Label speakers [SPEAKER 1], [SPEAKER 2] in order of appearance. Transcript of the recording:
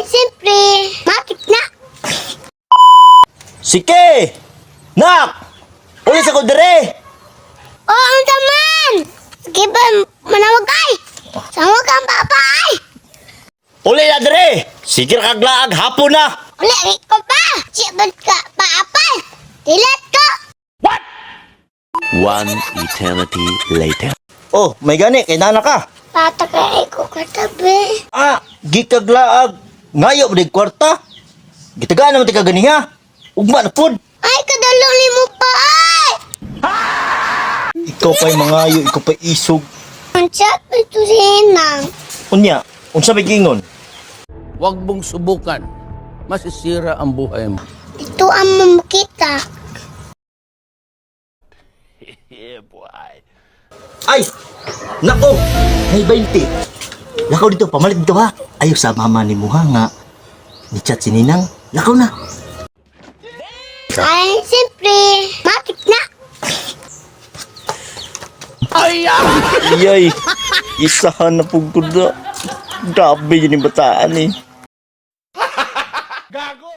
[SPEAKER 1] Ay, siyempre, matik na.
[SPEAKER 2] Sige! Nak! Ulis ako dire!
[SPEAKER 1] Oo, ang taman. Sige ba, manawag ay. Sama kang papay.
[SPEAKER 2] Uli na dire! Sige na kaglaag, hapon na!
[SPEAKER 1] Uli, ko pa. Siyabad ka, paapay. Dilat ko.
[SPEAKER 3] One eternity later.
[SPEAKER 2] Oh, may gani, kay nana ka.
[SPEAKER 1] Patakay ko katabi.
[SPEAKER 2] Ah, gikaglaag. Ngayo ba di kwarta? Gitagaan naman ti kaganiha. Ugma na pod.
[SPEAKER 1] Ay, kadalong mo pa ay.
[SPEAKER 2] Ikaw pa'y mangayo, ikaw pa'y isog.
[SPEAKER 1] Ang chat ito sinang.
[SPEAKER 2] Unya, unsa may gingon?
[SPEAKER 4] Huwag mong subukan. Masisira ang buhay mo.
[SPEAKER 1] Ito ang mamukita.
[SPEAKER 2] Ay! Nako! May 20. Lakaw dito, pamalit dito ha. Ayaw sa mama ni Muha nga. Ni chat si Ninang. Lakaw na.
[SPEAKER 1] Ay, siyempre, matik na.
[SPEAKER 2] Iyay, isahan na pugod na. Grabe yun yung bataan eh.
[SPEAKER 4] Gago!